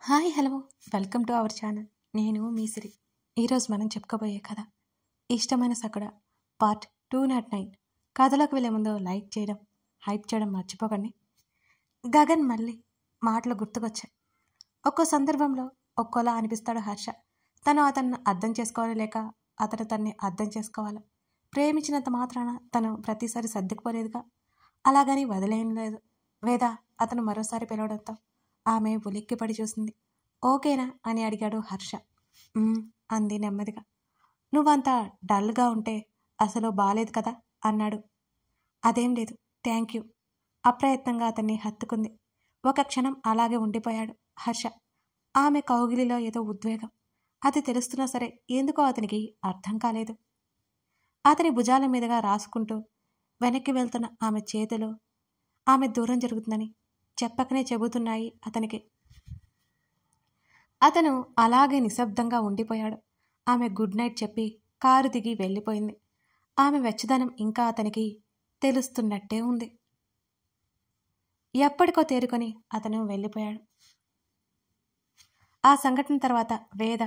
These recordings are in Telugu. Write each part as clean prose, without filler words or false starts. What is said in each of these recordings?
Hi hello welcome to our channel. నేను మీ సిరి. ఈరోజు మనం చెప్పుకోబోయే కథ ఇష్టమైన సకుడ పార్ట్ 209. కథలోకి వెళ్ళే ముందు లైక్ చేయడం, హైప్ చేయడం మర్చిపోకండి. గగన్ మళ్ళీ మాటలు గుర్తుకొచ్చాయి. ఒక్కో సందర్భంలో ఒక్కోలా అనిపిస్తాడు హర్ష. తను అతన్ని అర్థం చేసుకోవాలి, లేక అతను తన్ని అర్థం చేసుకోవాలి. ప్రేమించినంత మాత్రాన తను ప్రతిసారి సర్దుకుపోలేదుగా. అలాగని వదిలేం లేదు. వేద అతను మరోసారి పిలవడంతో ఆమె ఉలిక్కిపడి చూసింది. ఓకేనా అని అడిగాడు హర్ష. అంది నెమ్మదిగా. నువ్వంత డల్గా ఉంటే అసలు బాలేదు కదా అన్నాడు. అదేం లేదు, థ్యాంక్ యూ. అప్రయత్నంగా అతన్ని హత్తుకుంది. ఒక క్షణం అలాగే ఉండిపోయాడు హర్ష. ఆమె కౌగిలిలో ఏదో ఉద్వేగం. అది తెలుస్తున్నా సరే ఎందుకో అతనికి అర్థం కాలేదు. అతని భుజాల మీదుగా రాసుకుంటూ వెనక్కి వెళ్తున్న ఆమె చేతులు ఆమె దూరం జరుగుతుందని చెప్పకనే చెబుతున్నాయి అతనికి. అతను అలాగే నిశ్శబ్దంగా ఉండిపోయాడు. ఆమె గుడ్ నైట్ చెప్పి కారు దిగి వెళ్ళిపోయింది. ఆమె వెచ్చదనం ఇంకా అతనికి తెలుస్తున్నట్టే ఉంది. ఎప్పటికో తేరుకొని అతను వెళ్ళిపోయాడు. ఆ సంఘటన తర్వాత వేద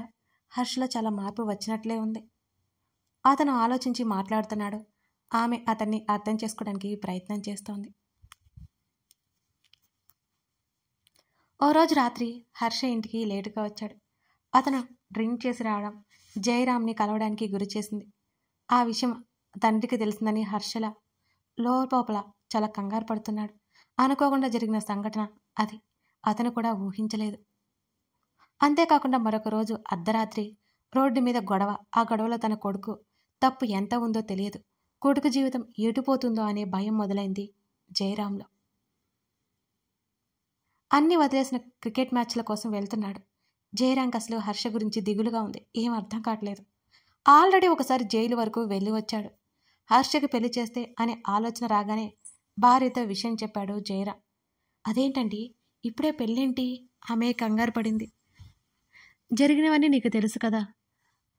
హర్షలో చాలా మార్పు వచ్చినట్లే ఉంది. అతను ఆలోచించి మాట్లాడుతున్నాడు. ఆమె అతన్ని అర్థం చేసుకోవడానికి ప్రయత్నం చేస్తోంది. ఓ రోజు రాత్రి హర్ష ఇంటికి లేటుగా వచ్చాడు. అతను డ్రింక్ చేసి రావడం జయరామ్ని కలవడానికి గురి చేసింది. ఆ విషయం తండ్రికి తెలిసిందని హర్షల లోపల చాలా కంగారు పడుతున్నాడు. అనుకోకుండా జరిగిన సంఘటన అది. అతను కూడా ఊహించలేదు. అంతేకాకుండా మరొక రోజు అర్ధరాత్రి రోడ్డు మీద గొడవ. ఆ గొడవలో తన కొడుకు తప్పు ఎంత ఉందో తెలియదు. కొడుకు జీవితం ఎటుపోతుందో అనే భయం మొదలైంది జయరాంలో. అన్ని వదిలేసిన క్రికెట్ మ్యాచ్ల కోసం వెళ్తున్నాడు. జయరాంకి అసలు హర్ష గురించి దిగులుగా ఉంది. ఏం అర్థం కావట్లేదు. ఆల్రెడీ ఒకసారి జైలు వరకు వెళ్ళి వచ్చాడు. హర్షకి పెళ్లి చేస్తే అనే ఆలోచన రాగానే భార్యతో విషయం చెప్పాడు జయరాం. అదేంటండి ఇప్పుడే పెళ్ళేంటి? ఆమె కంగారు పడింది. జరిగినవన్నీ నీకు తెలుసు కదా.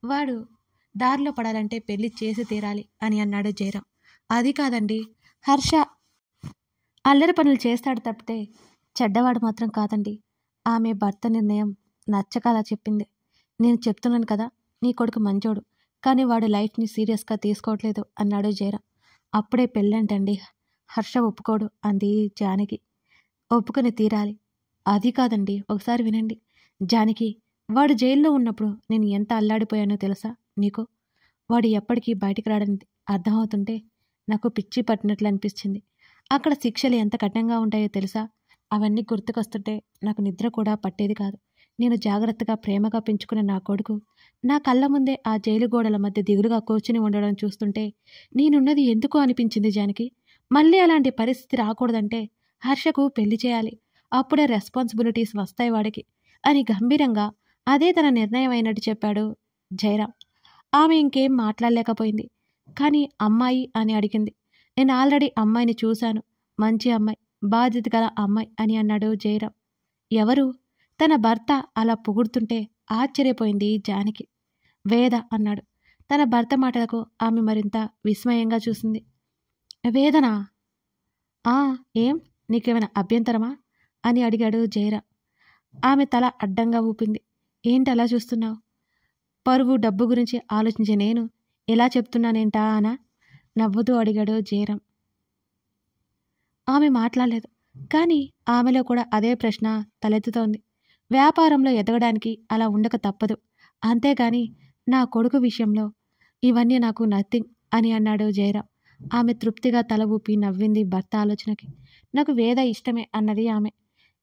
వాడు దారిలో పడాలంటే పెళ్లి చేసి తీరాలి అని అన్నాడు జయరాం. అది కాదండి, హర్ష అల్లరి పనులు చేస్తాడు తప్పితే చెడ్డవాడు మాత్రం కాదండి. ఆమె భర్త నిర్ణయం నచ్చక అలా చెప్పింది. నేను చెప్తున్నాను కదా, నీ కొడుకు మంచోడు, కానీ వాడు లైఫ్ని సీరియస్గా తీసుకోవట్లేదు అన్నాడు జయరాం. అప్పుడే పెళ్ళంటండి, హర్ష ఒప్పుకోడు అంది జానకి. ఒప్పుకొని తీరాలి. అది కాదండి, ఒకసారి వినండి. జానకి, వాడు జైల్లో ఉన్నప్పుడు నేను ఎంత అల్లాడిపోయానో తెలుసా నీకు? వాడు ఎప్పటికీ బయటికి రాడని అర్థమవుతుంటే నాకు పిచ్చి పట్టినట్లు అనిపించింది. అక్కడ శిక్షలు ఎంత కఠినంగా ఉంటాయో తెలుసా? అవన్నీ గుర్తుకొస్తుంటే నాకు నిద్ర కూడా పట్టేది కాదు. నేను జాగ్రత్తగా ప్రేమగా పెంచుకున్న నా కొడుకు నా కళ్ళ ముందే ఆ జైలు గోడల మధ్య దిగులుగా కూర్చుని ఉండడం చూస్తుంటే నేనున్నది ఎందుకు అనిపించింది జానకి. మళ్ళీ అలాంటి పరిస్థితి రాకూడదంటే హర్షకు పెళ్లి చేయాలి. అప్పుడే రెస్పాన్సిబిలిటీస్ వస్తాయి వాడికి అని గంభీరంగా అదే తన నిర్ణయం అయినట్టు చెప్పాడు జయరాం. ఆమె ఇంకేం మాట్లాడలేకపోయింది. కానీ అమ్మాయి అని అడిగింది. నేను ఆల్రెడీ అమ్మాయిని చూశాను, మంచి అమ్మాయి, బాధ్యత గల అమ్మాయి అని అన్నాడు జయరాం. ఎవరు? తన భర్త అలా పొగుడుతుంటే ఆశ్చర్యపోయింది జానకి. వేద అన్నాడు. తన భర్త మాటలకు ఆమె మరింత విస్మయంగా చూసింది. వేదనా? ఏం, నీకేమైనా అభ్యంతరమా అని అడిగాడు జయరాం. ఆమె తల అడ్డంగా ఊపింది. ఏంటి అలా చూస్తున్నావు? పరువు డబ్బు గురించి ఆలోచించే నేను ఎలా చెప్తున్నానేంటా అనా? నవ్వుతూ అడిగాడు జయరాం. ఆమె మాట్లాడలేదు. కానీ ఆమెలో కూడా అదే ప్రశ్న తలెత్తుతోంది. వ్యాపారంలో ఎదగడానికి అలా ఉండక తప్పదు. అంతేగాని నా కొడుకు విషయంలో ఇవన్నీ నాకు నథింగ్ అని అన్నాడు జయరాం. ఆమె తృప్తిగా తల ఊపి నవ్వింది భర్త ఆలోచనకి. నాకు వేద ఇష్టమే అన్నది ఆమె.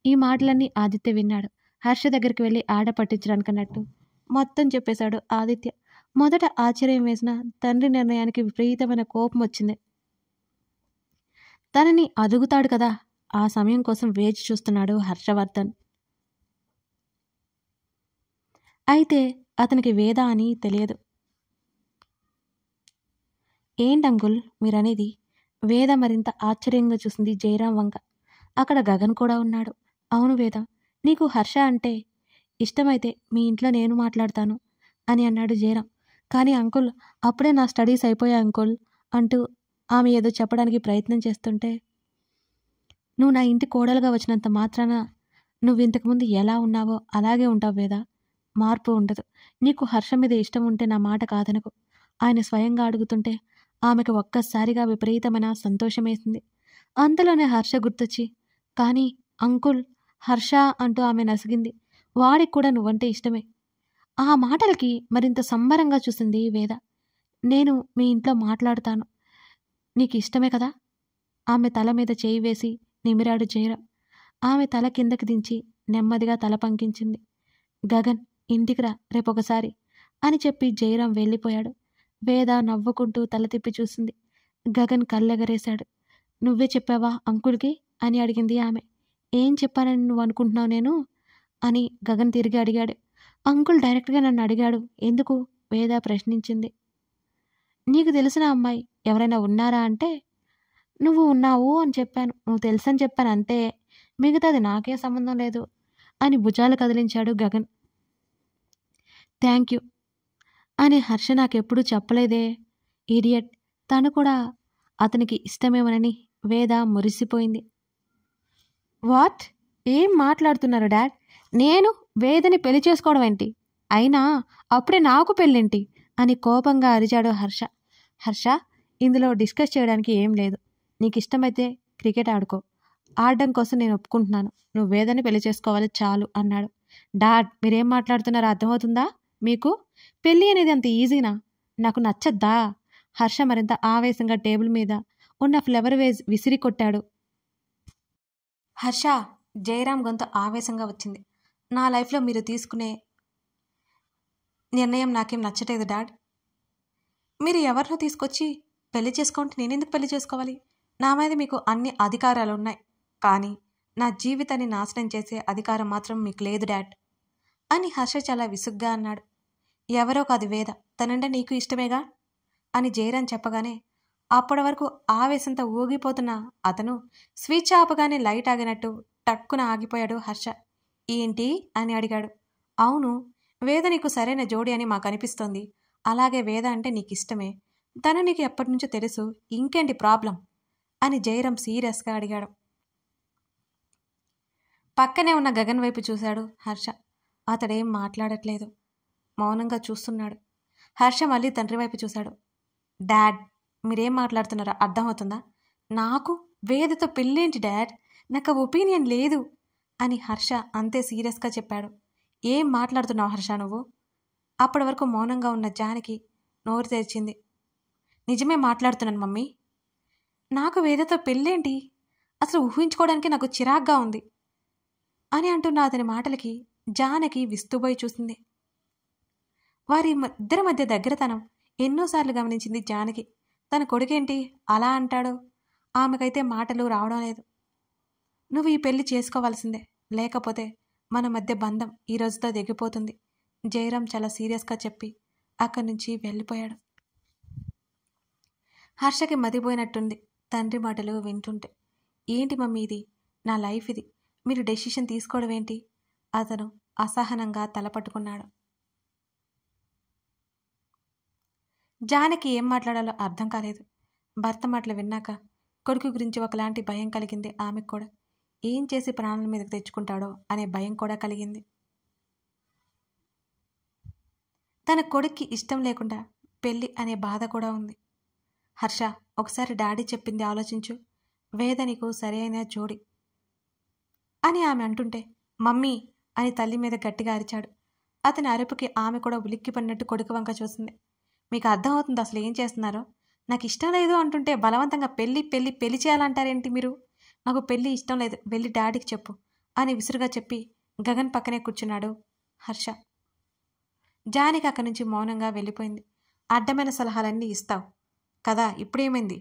ఈ మాటలన్నీ ఆదిత్య విన్నాడు. హర్ష దగ్గరికి వెళ్ళి ఆడ పట్టించడానికన్నట్టు మొత్తం చెప్పేశాడు ఆదిత్య. మొదట ఆశ్చర్యం వేసిన తండ్రి నిర్ణయానికి విపరీతమైన కోపం వచ్చింది. తనని అదుగుతాడు కదా, ఆ సమయం కోసం వేచి చూస్తున్నాడు హర్షవర్ధన్. అయితే అతనికి వేద అని తెలియదు. ఏంటంకుల్ మీరనేది? వేద మరింత ఆశ్చర్యంగా చూసింది జయరాం వంక. అక్కడ గగన్ కూడా ఉన్నాడు. అవును వేద, నీకు హర్ష అంటే ఇష్టమైతే మీ ఇంట్లో నేను మాట్లాడతాను అని అన్నాడు జయరాం. కానీ అంకుల్, అప్పుడే నా స్టడీస్ అయిపోయాయి అంకుల్ అంటూ ఆమె ఏదో చెప్పడానికి ప్రయత్నం చేస్తుంటే, నువ్వు నా ఇంటి కోడలుగా వచ్చినంత మాత్రాన నువ్వు ఇంతకుముందు ఎలా ఉన్నావో అలాగే ఉంటావు వేద. మార్పు ఉండదు. నీకు హర్ష మీద ఇష్టం ఉంటే నా మాట కాదనకు. ఆయన స్వయంగా అడుగుతుంటే ఆమెకు ఒక్కసారిగా విపరీతమైన సంతోషమేసింది. అంతలోనే హర్ష గుర్తొచ్చి, కానీ అంకుల్, హర్ష అంటూ ఆమె నసిగింది. వాడికి కూడా నువ్వంటే ఇష్టమే. ఆ మాటలకి మరింత సంబరంగా చూసింది వేద. నేను మీ ఇంట్లో మాట్లాడుతాను. నీకు ఇష్టమే కదా? ఆమె తల మీద చేయి వేసి నిమిరాడు జయరాం. ఆమె తల కిందకి దించి నెమ్మదిగా తల పంకించింది. గగన్, ఇంటికి రా రేపొకసారి అని చెప్పి జయరాం వెళ్ళిపోయాడు. వేద నవ్వుకుంటూ తల తిప్పి చూసింది. గగన్ కళ్ళెగరేశాడు. నువ్వే చెప్పావా అంకుల్కి అని అడిగింది ఆమె. ఏం చెప్పానని నువ్వు అనుకుంటున్నావు నేను అని గగన్ తిరిగి అడిగాడు. అంకుల్ డైరెక్ట్గా నన్ను అడిగాడు. ఎందుకు? వేద ప్రశ్నించింది. నీకు తెలిసిన అమ్మాయి ఎవరైనా ఉన్నారా అంటే నువ్వు ఉన్నావు అని చెప్పాను. నువ్వు తెలుసని చెప్పాను అంతే. మిగతాది నాకే సంబంధం లేదు అని భుజాలు కదిలించాడు గగన్. థ్యాంక్ యూ అని హర్ష నాకెప్పుడూ చెప్పలేదే. ఇడియట్. తను కూడా అతనికి ఇష్టమేమోనని వేద మురిసిపోయింది. వాట్? ఏం మాట్లాడుతున్నారు డాడ్? నేను వేదని పెళ్లి చేసుకోవడం ఏంటి? అయినా అప్పుడే నాకు పెళ్ళేంటి అని కోపంగా అరిచాడు హర్ష. హర్ష, ఇందులో డిస్కస్ చేయడానికి ఏం లేదు. నీకు ఇష్టమైతే క్రికెట్ ఆడుకో. ఆడడం కోసం నేను ఒప్పుకుంటున్నాను. నువ్వు వేదని పెళ్లి చేసుకోవాలి చాలు అన్నాడు. డాడ్, మీరేం మాట్లాడుతున్నారో అర్థమవుతుందా మీకు? పెళ్ళి అనేది అంత ఈజీనా? నాకు నచ్చద్దా? హర్ష మరింత ఆవేశంగా టేబుల్ మీద ఉన్న ఫ్లవర్ వేజ్ విసిరి కొట్టాడు. హర్ష, జయరాం గొంతు ఆవేశంగా వచ్చింది. నా లైఫ్లో మీరు తీసుకునే నిర్ణయం నాకేం నచ్చలేదు డాడ్. మీరు ఎవరినో తీసుకొచ్చి పెళ్లి చేసుకుంటే నేనెందుకు పెళ్లి చేసుకోవాలి? నా మీద మీకు అన్ని అధికారాలు ఉన్నాయి, కానీ నా జీవితాన్ని నాశనం చేసే అధికారం మాత్రం మీకు లేదు డాడ్ అని హర్ష చాలా విసుగ్గా అన్నాడు. ఎవరో కాదు వేద, తనంటే నీకు ఇష్టమేగా అని జయరాం చెప్పగానే అప్పటి వరకు ఆవేశంతో ఊగిపోతున్న అతను స్విచ్ ఆపగానే లైట్ ఆగినట్టు టక్కున ఆగిపోయాడు హర్ష. ఏంటి అని అడిగాడు. అవును, వేద నీకు సరైన జోడి అని మాకు అనిపిస్తోంది. అలాగే వేద అంటే నీకు ఇష్టమే. తను నీకు ఎప్పటి నుంచో తెలుసు. ఇంకేంటి ప్రాబ్లం అని జయరాం సీరియస్గా అడిగాడు. పక్కనే ఉన్న గగన్ వైపు చూశాడు హర్ష. అతడేం మాట్లాడట్లేదు, మౌనంగా చూస్తున్నాడు. హర్ష మళ్ళీ తండ్రి వైపు చూశాడు. డాడ్, మీరేం మాట్లాడుతున్నారో అర్థమవుతుందా? నాకు వేదతో పెళ్ళేంటి డాడ్? నాకు ఒపీనియన్ లేదు అని హర్ష అంతే సీరియస్గా చెప్పాడు. ఏం మాట్లాడుతున్నావు హర్ష నువ్వు? అప్పటి వరకు మౌనంగా ఉన్న జానకి నోరు తెరిచింది. నిజమే మాట్లాడుతున్నాను మమ్మీ. నాకు వేదతో పెళ్ళేంటి? అసలు ఊహించుకోవడానికి నాకు చిరాగ్గా ఉంది అని అంటున్న అతని మాటలకి జానకి విస్తుపోయి చూసింది. వారి ఇద్దరి మధ్య దగ్గరతనం ఎన్నోసార్లు గమనించింది జానకి. తన కొడుకేంటి అలా అంటాడో ఆమెకైతే మాటలు రావడం లేదు. నువ్వు ఈ పెళ్లి చేసుకోవాల్సిందే, లేకపోతే మన మధ్య బంధం ఈ రోజుతో దిగిపోతుంది జయరాం చాలా సీరియస్గా చెప్పి అక్కడి నుంచి వెళ్ళిపోయాడు. హర్షకి మతిపోయినట్టుంది తండ్రి మాటలు వింటుంటే. ఏంటి మమ్మీ ఇది? నా లైఫ్ ఇది, మీరు డెసిషన్ తీసుకోవడం ఏంటి? అతను అసహనంగా తలపట్టుకున్నాడు. జానకి ఏం మాట్లాడాలో అర్థం కాలేదు. భర్త మాటలు విన్నాక కొడుకు గురించి ఒకలాంటి భయం కలిగింది ఆమెకు కూడా. ఏం చేసి ప్రాణాల మీదకి తెచ్చుకుంటాడో అనే భయం కూడా కలిగింది. తన కొడుక్కి ఇష్టం లేకుండా పెళ్ళి అనే బాధ కూడా ఉంది. హర్ష, ఒకసారి డాడీ చెప్పింది ఆలోచించు. వేద నీకు సరైన జోడి అని ఆమె అంటుంటే మమ్మీ అని తల్లి మీద గట్టిగా అరిచాడు. అతని అరుపుకి ఆమె కూడా ఉలిక్కిపడినట్టు కొడుకు వంక చూసింది. మీకు అర్థమవుతుంది అసలు ఏం చేస్తున్నారో? నాకు ఇష్టం లేదు అంటుంటే బలవంతంగా పెళ్ళి పెళ్ళి పెళ్లి చేయాలంటారేంటి మీరు? నాకు పెళ్ళి ఇష్టం లేదు, వెళ్ళి డాడీకి చెప్పు అని విసురుగా చెప్పి గగన్ పక్కనే కూర్చున్నాడు హర్ష. జానకి అక్కడి నుంచి మౌనంగా వెళ్ళిపోయింది. అడ్డమైన సలహాలన్నీ ఇస్తావు కదా, ఇప్పుడేమైంది?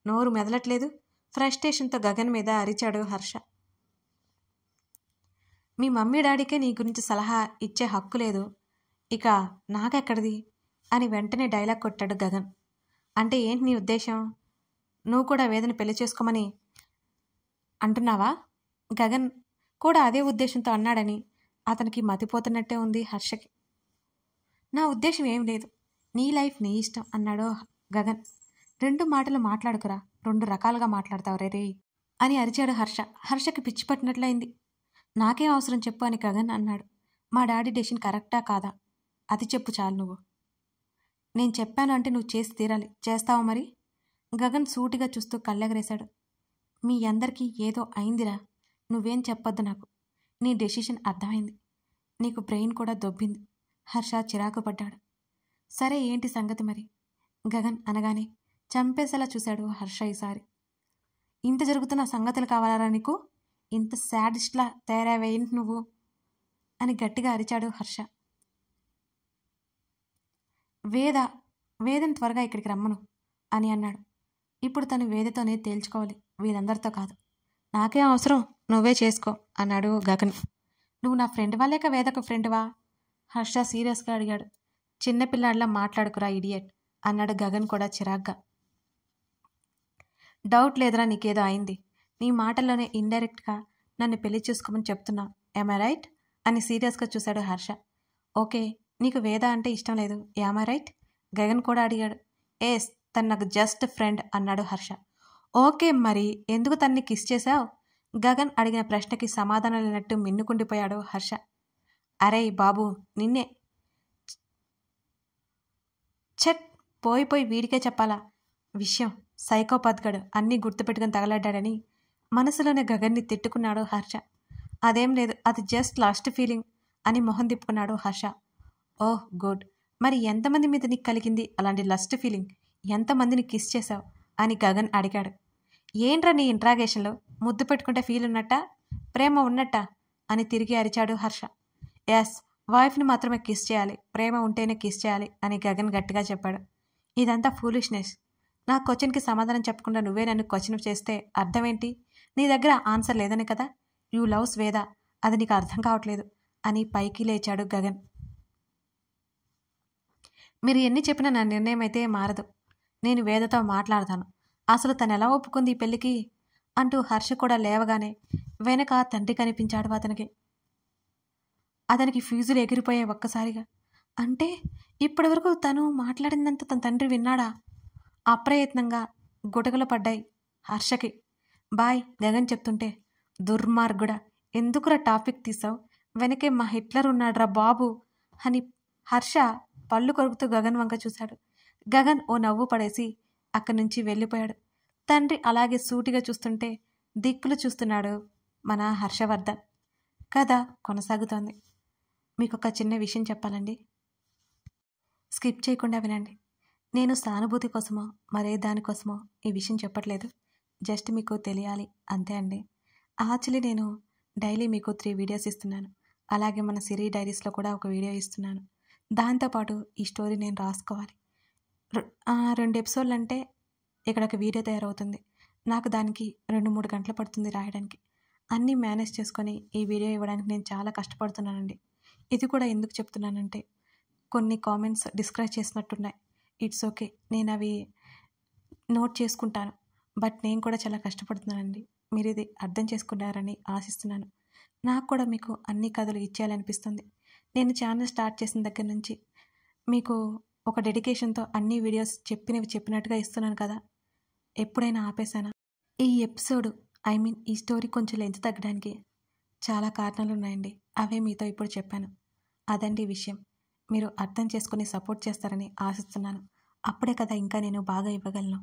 నోరు మెదలట్లేదు. ఫ్రస్ట్రేషన్తో గగన్ మీద అరిచాడు హర్ష. మీ మమ్మీ డాడీకే నీ గురించి సలహా ఇచ్చే హక్కు లేదు, ఇక నాకెక్కడిది అని వెంటనే డైలాగ్ కొట్టాడు గగన్. అంటే ఏంటి నీ ఉద్దేశం? నువ్వు కూడా వేదని పెళ్లి చేసుకోమని అంటున్నావా? గగన్ కూడా అదే ఉద్దేశంతో అన్నాడని అతనికి మతిపోతున్నట్టే ఉంది హర్షకి. నా ఉద్దేశం ఏం లేదు, నీ లైఫ్ నీ ఇష్టం అన్నాడు గగన్. రెండు మాటలు మాట్లాడుకురా, రెండు రకాలుగా మాట్లాడతావు రే అని అరిచాడు హర్ష. హర్షకి పిచ్చి పట్టినట్లయింది. నాకేం అవసరం చెప్పు అని గగన్ అన్నాడు. మా డాడీ డెసిషన్ కరెక్టా కాదా అది చెప్పు చాలు నువ్వు. నేను చెప్పాను అంటే నువ్వు చేసి తీరాలి. చేస్తావా మరి? గగన్ సూటిగా చూస్తూ కళ్ళెగరేశాడు. మీ అందరికీ ఏదో అయిందిరా. నువ్వేం చెప్పొద్దు నాకు. నీ డెసిషన్ అర్థమైంది. నీకు బ్రెయిన్ కూడా దొబ్బింది. హర్ష చిరాకు పడ్డాడు. సరే ఏంటి సంగతి మరి? గగన్ అనగానే చంపేసేలా చూశాడు హర్ష ఈసారి. ఇంత జరుగుతున్న సంగతులు కావాలరా నీకు? ఇంత శాడిస్ట్లా తయారవేంటి నువ్వు అని గట్టిగా అరిచాడు హర్ష. వేదను త్వరగా ఇక్కడికి రమ్మను అని అన్నాడు. ఇప్పుడు తను వేదతోనే తేల్చుకోవాలి, వీళ్ళందరితో కాదు. నాకే అవసరం, నువ్వే చేసుకో అన్నాడు గగన్. నువ్వు నా ఫ్రెండ్ లేక వేదకు ఫ్రెండ్వా? హర్ష సీరియస్గా అడిగాడు. చిన్నపిల్లాడిలా మాట్లాడుకురా ఇడియట్ అన్నాడు గగన్ కూడా చిరాగ్గా. డౌట్ లేదురా నీకేదో అయింది. నీ మాటల్లోనే ఇండైరెక్ట్గా నన్ను పెళ్లి చేసుకోమని చెప్తున్నావు. యామై రైట్ అని సీరియస్గా చూశాడు హర్ష. ఓకే, నీకు వేద అంటే ఇష్టం లేదు, యామై రైట్? గగన్ కూడా అడిగాడు. ఏస్, తను నాకు జస్ట్ ఫ్రెండ్ అన్నాడు హర్ష. ఓకే, మరి ఎందుకు తన్ని కిస్ చేశావు? గగన్ అడిగిన ప్రశ్నకి సమాధానం లేనట్టు మిన్నుకుండిపోయాడు హర్ష. అరే బాబు నిన్నే. చెట్, పోయి వీడికే చెప్పాలా విషయం? సైకోపాత్గడు అన్నీ గుర్తుపెట్టుకుని తగలడ్డాడని మనసులోనే గగన్ని తిట్టుకున్నాడు హర్ష. అదేం లేదు, అది జస్ట్ లాస్ట్ ఫీలింగ్ అని మొహం తిప్పుకున్నాడు హర్ష. ఓహ్ గుడ్. మరి ఎంతమంది మీద నీకు కలిగింది అలాంటి లస్ట్ ఫీలింగ్? ఎంతమందిని కిస్ చేశావు అని గగన్ అడిగాడు. ఏంట్రా నీ ఇంట్రాగేషన్లో? ముద్దు పెట్టుకుంటే ఫీల్ ఉన్నట్టా, ప్రేమ ఉన్నట్టా అని తిరిగి అరిచాడు హర్ష. ఎస్, వైఫ్ని మాత్రమే కిస్ చేయాలి, ప్రేమ ఉంటేనే కిస్ చేయాలి అని గగన్ గట్టిగా చెప్పాడు. ఇదంతా ఫూలిష్నెస్. నా క్వశ్చన్కి సమాధానం చెప్పకుండా నువ్వే నన్ను క్వశ్చన్ చేస్తే అర్థం ఏంటి? నీ దగ్గర ఆన్సర్ లేదని కదా. యూ లవ్స్ వేద, అది నీకు అర్థం కావట్లేదు అని పైకి లేచాడు గగన్. మీరు ఎన్ని చెప్పినా నా నిర్ణయం అయితే మారదు. నేను వేదతో మాట్లాడతాను. అసలు తను ఎలా ఒప్పుకుంది ఈ పెళ్ళికి అంటూ హర్ష కూడా లేవగానే వెనక తండ్రి కనిపించాడు అతనికి ఫ్యూజులు ఎగిరిపోయాయి ఒక్కసారిగా. అంటే ఇప్పటివరకు తను మాట్లాడిందంతా తన తండ్రి విన్నాడా? అప్రయత్నంగా గుటకలు పడ్డాయి హర్షకి. బాయ్ గగన్ చెప్తుంటే, దుర్మార్గుడా, ఎందుకురా టాపిక్ తీసావు? వెనకే మా హిట్లర్ ఉన్నాడ్రా బాబు అని హర్ష పళ్ళు కొరుకుతూ గగన్ వంక చూశాడు. గగన్ ఓ నవ్వు పడేసి అక్కడి నుంచి వెళ్ళిపోయాడు. తండ్రి అలాగే సూటిగా చూస్తుంటే దిక్కులు చూస్తున్నాడు మన హర్షవర్ధన్. కథ కొనసాగుతోంది. మీకు ఒక చిన్న విషయం చెప్పాలండి, స్కిప్ చేయకుండా వినండి. నేను సానుభూతి కోసమో మరే దానికోసమో ఈ విషయం చెప్పట్లేదు, జస్ట్ మీకు తెలియాలి అంతే అండి. యాక్చువల్లీ నేను డైలీ మీకు 3 వీడియోస్ ఇస్తున్నాను. అలాగే మన సిరీ డైరీస్లో కూడా ఒక వీడియో ఇస్తున్నాను. దాంతోపాటు ఈ స్టోరీ నేను రాసుకోవాలి. 2 ఎపిసోడ్లు అంటే ఇక్కడ ఒక వీడియో తయారవుతుంది. నాకు దానికి 2-3 గంటలు పడుతుంది రాయడానికి. అన్నీ మేనేజ్ చేసుకొని ఈ వీడియో ఇవ్వడానికి నేను చాలా కష్టపడుతున్నానండి. ఇది కూడా ఎందుకు చెప్తున్నానంటే, కొన్ని కామెంట్స్ డిస్కరేజ్ చేసినట్టున్నాయి. ఇట్స్ ఓకే, నేను అవి నోట్ చేసుకుంటాను. బట్ నేను కూడా చాలా కష్టపడుతున్నానండి. మీరు ఇది అర్థం చేసుకున్నారని ఆశిస్తున్నాను. నాకు కూడా మీకు అన్ని కథలు ఇచ్చేయాలనిపిస్తుంది. నేను ఛానల్ స్టార్ట్ చేసిన దగ్గర నుంచి మీకు ఒక డెడికేషన్తో అన్ని వీడియోస్ చెప్పినవి చెప్పినట్టుగా ఇస్తున్నాను కదా. ఎప్పుడైనా ఆపేశానా? ఈ ఎపిసోడ్ ఈ స్టోరీ కొంచెం లెంత్ తగ్గడానికి చాలా కారణాలు ఉన్నాయండి. అవే మీతో ఇప్పుడు చెప్పాను. అదండి విషయం. మీరు అర్థం చేసుకుని సపోర్ట్ చేస్తారని ఆశిస్తున్నాను. అప్పుడే కదా ఇంకా నేను బాగా ఇవ్వగలను.